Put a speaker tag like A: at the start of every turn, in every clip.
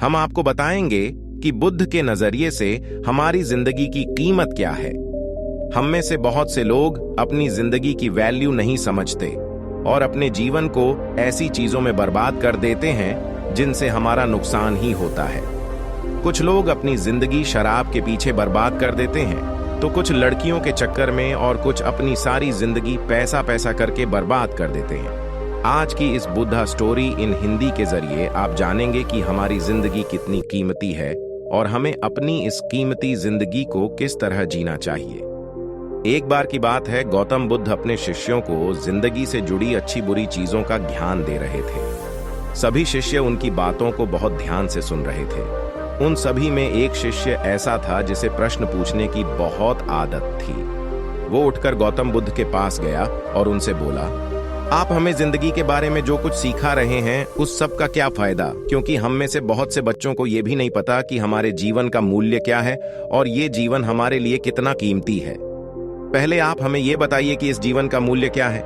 A: हम आपको बताएंगे कि बुद्ध के नजरिए से हमारी जिंदगी की कीमत क्या है। हम में से बहुत से लोग अपनी जिंदगी की वैल्यू नहीं समझते और अपने जीवन को ऐसी चीजों में बर्बाद कर देते हैं जिनसे हमारा नुकसान ही होता है। कुछ लोग अपनी जिंदगी शराब के पीछे बर्बाद कर देते हैं, तो कुछ लड़कियों के चक्कर में और कुछ अपनी सारी जिंदगी पैसा पैसा करके बर्बाद कर देते हैं। आज की इस बुद्धा स्टोरी इन हिंदी के जरिए आप जानेंगे कि हमारी जिंदगी कितनी कीमती है और हमें अपनी इस कीमती जिंदगी को किस तरह जीना चाहिए। एक बार की बात है, गौतम बुद्ध अपने शिष्यों को जिंदगी से जुड़ी अच्छी बुरी चीजों का ज्ञान दे रहे थे। सभी शिष्य उनकी बातों को बहुत ध्यान से सुन रहे थे। उन सभी में एक शिष्य ऐसा था जिसे प्रश्न पूछने की बहुत आदत थी। वो उठकर गौतम बुद्ध के पास गया और उनसे बोला, आप हमें जिंदगी के बारे में जो कुछ सिखा रहे हैं उस सब का क्या फायदा, क्योंकि हम में से बहुत से बच्चों को ये भी नहीं पता कि हमारे जीवन का मूल्य क्या है और ये जीवन हमारे लिए कितना कीमती है। पहले आप हमें ये बताइए कि इस जीवन का मूल्य क्या है।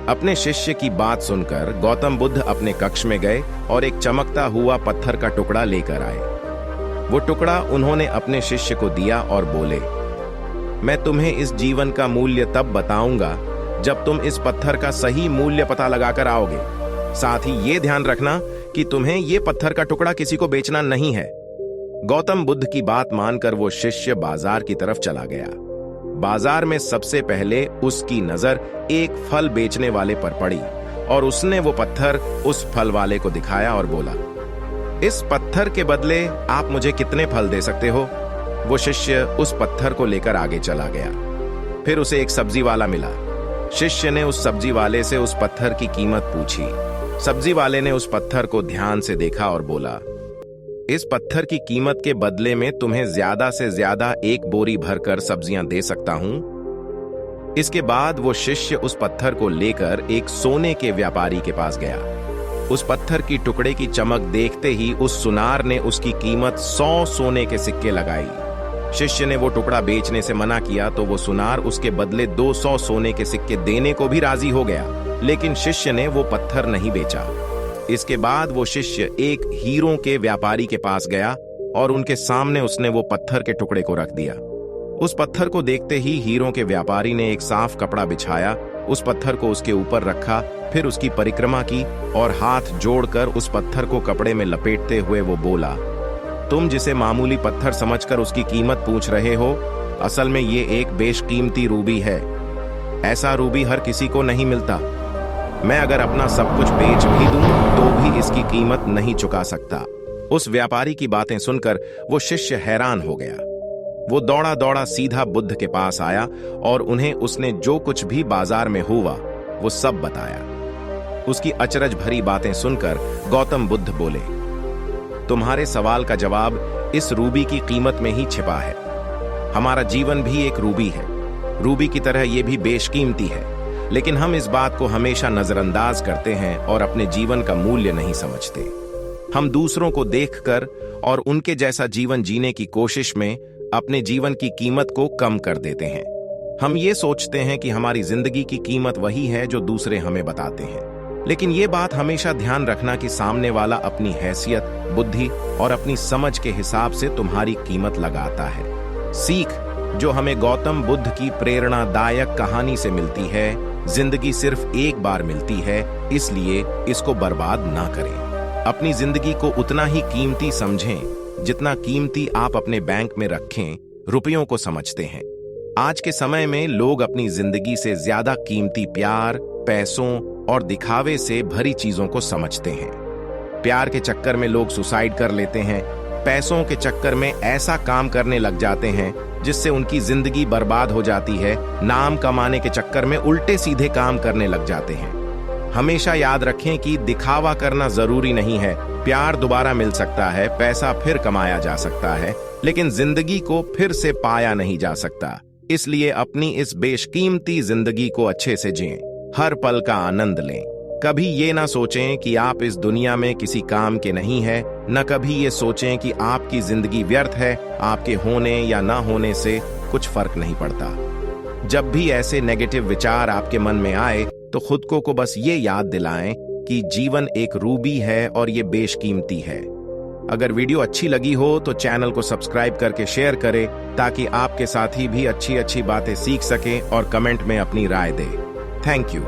A: अपने शिष्य की बात सुनकर गौतम बुद्ध अपने कक्ष में गए और एक चमकता हुआ पत्थर का टुकड़ा लेकर आए। वो टुकड़ा उन्होंने अपने शिष्य को दिया और बोले, मैं तुम्हें इस जीवन का मूल्य तब बताऊंगा जब तुम इस पत्थर का सही मूल्य पता लगाकर आओगे। साथ ही ये ध्यान रखना कि तुम्हें ये पत्थर का टुकड़ा किसी को बेचना नहीं है। गौतम बुद्ध की बात मानकर वो शिष्य बाजार की तरफ चला गया। बाजार में सबसे पहले उसकी नजर एक फल बेचने वाले पर पड़ी और उसने वो पत्थर उस फल वाले को दिखाया और बोला, इस पत्थर के बदले आप मुझे कितने फल दे सकते हो। वो शिष्य उस पत्थर को लेकर आगे चला गया। फिर उसे एक सब्जी वाला मिला। शिष्य ने उस सब्जी वाले से उस पत्थर की कीमत पूछी। सब्जी वाले ने उस पत्थर को ध्यान से देखा और बोला, इस पत्थर की कीमत के बदले में तुम्हें ज्यादा से ज्यादा एक बोरी भरकर सब्जियां दे सकता हूं। इसके बाद वो शिष्य उस पत्थर को लेकर एक सोने के व्यापारी के पास गया। उस पत्थर की टुकड़े की चमक देखते ही उस सुनार ने उसकी कीमत 100 सोने के सिक्के लगाई। शिष्य ने वो टुकड़ा बेचने से मना किया तो वो सुनार उसके बदले 200 सोने के सिक्के देने को भी राजी हो गया, लेकिन शिष्य ने वो पत्थर नहीं बेचा। इसके बाद वो शिष्य एक हीरों के व्यापारी के पास गया और उनके सामने उसने वो पत्थर के टुकड़े को रख दिया। उस पत्थर को देखते ही हीरों के व्यापारी ने एक साफ कपड़ा बिछाया, उस पत्थर को उसके ऊपर रखा, फिर उसकी परिक्रमा की और हाथ जोड़कर उस पत्थर को कपड़े में लपेटते हुए वो बोला, तुम जिसे मामूली पत्थर समझकर उसकी कीमत पूछ रहे हो, असल में ये एक बेशकीमती रूबी है। ऐसा रूबी हर किसी को नहीं मिलता। मैं अगर अपना सब कुछ बेच भी दूं तो भी इसकी कीमत नहीं चुका सकता। उस व्यापारी की बातें सुनकर वो शिष्य हैरान हो गया। वो दौड़ा दौड़ा सीधा बुद्ध के पास आया और उन्हें उसने जो कुछ भी बाजार में हुआ वो सब बताया। उसकी अचरज भरी बातें सुनकर गौतम बुद्ध बोले, तुम्हारे सवाल का जवाब इस रूबी की कीमत में ही छिपा है। हमारा जीवन भी एक रूबी है। रूबी की तरह ये भी बेशकीमती है, लेकिन हम इस बात को हमेशा नजरअंदाज करते हैं और अपने जीवन का मूल्य नहीं समझते। हम दूसरों को देखकर और उनके जैसा जीवन जीने की कोशिश में अपने जीवन की कीमत को कम कर देते हैं। हम ये सोचते हैं कि हमारी जिंदगी की कीमत वही है जो दूसरे हमें बताते हैं, लेकिन ये बात हमेशा ध्यान रखना कि सामने वाला अपनी हैसियत, बुद्धि और अपनी समझ के हिसाब से तुम्हारी कीमत लगाता है। सीख जो हमें गौतम बुद्ध की प्रेरणादायक कहानी से मिलती है, जिंदगी सिर्फ एक बार मिलती है, इसलिए इसको बर्बाद ना करें। अपनी जिंदगी को उतना ही कीमती समझें जितना कीमती आप अपने बैंक में रखें रुपयों को समझते हैं। आज के समय में लोग अपनी जिंदगी से ज्यादा कीमती प्यार, पैसों और दिखावे से भरी चीजों को समझते हैं। प्यार के चक्कर में लोग सुसाइड कर लेते हैं। पैसों के चक्कर में ऐसा काम करने लग जाते हैं जिससे उनकी जिंदगी बर्बाद हो जाती है। नाम कमाने के चक्कर में उल्टे सीधे काम करने लग जाते हैं। हमेशा याद रखें कि दिखावा करना जरूरी नहीं है। प्यार दोबारा मिल सकता है, पैसा फिर कमाया जा सकता है, लेकिन जिंदगी को फिर से पाया नहीं जा सकता। इसलिए अपनी इस बेशकीमती जिंदगी को अच्छे से जिएं, हर पल का आनंद लें। कभी ये ना सोचें कि आप इस दुनिया में किसी काम के नहीं हैं, न कभी ये सोचें कि आपकी जिंदगी व्यर्थ है। आपके होने या ना होने से कुछ फर्क नहीं पड़ता। जब भी ऐसे नेगेटिव विचार आपके मन में आए तो खुद को बस ये याद दिलाएं कि जीवन एक रूबी है और ये बेशकीमती है। अगर वीडियो अच्छी लगी हो तो चैनल को सब्सक्राइब करके शेयर करें ताकि आपके साथी भी अच्छी अच्छी बातें सीख सकें और कमेंट में अपनी राय दें। Thank you.